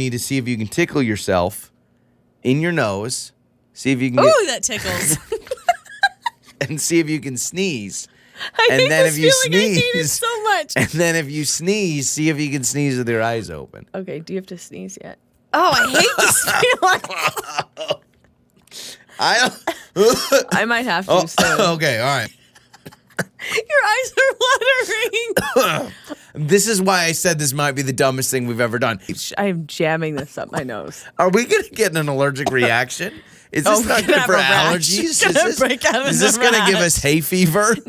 need to see if you can tickle yourself in your nose. See if you can Ooh, that tickles. and see if you can sneeze. I And hate then this if you feeling. I hate it sneeze- so much. And then if you sneeze, see if you can sneeze with your eyes open. Okay, do you have to sneeze yet? Oh, I hate this feeling. I might have to soon. Okay, all right. Your eyes are watering. This is why I said this might be the dumbest thing we've ever done. I'm jamming this up my nose. Are we going to get an allergic reaction? Is this Oh, not we're good gonna for have a rash. allergies? It's gonna break out Is in this a going to give rash. us hay fever? No.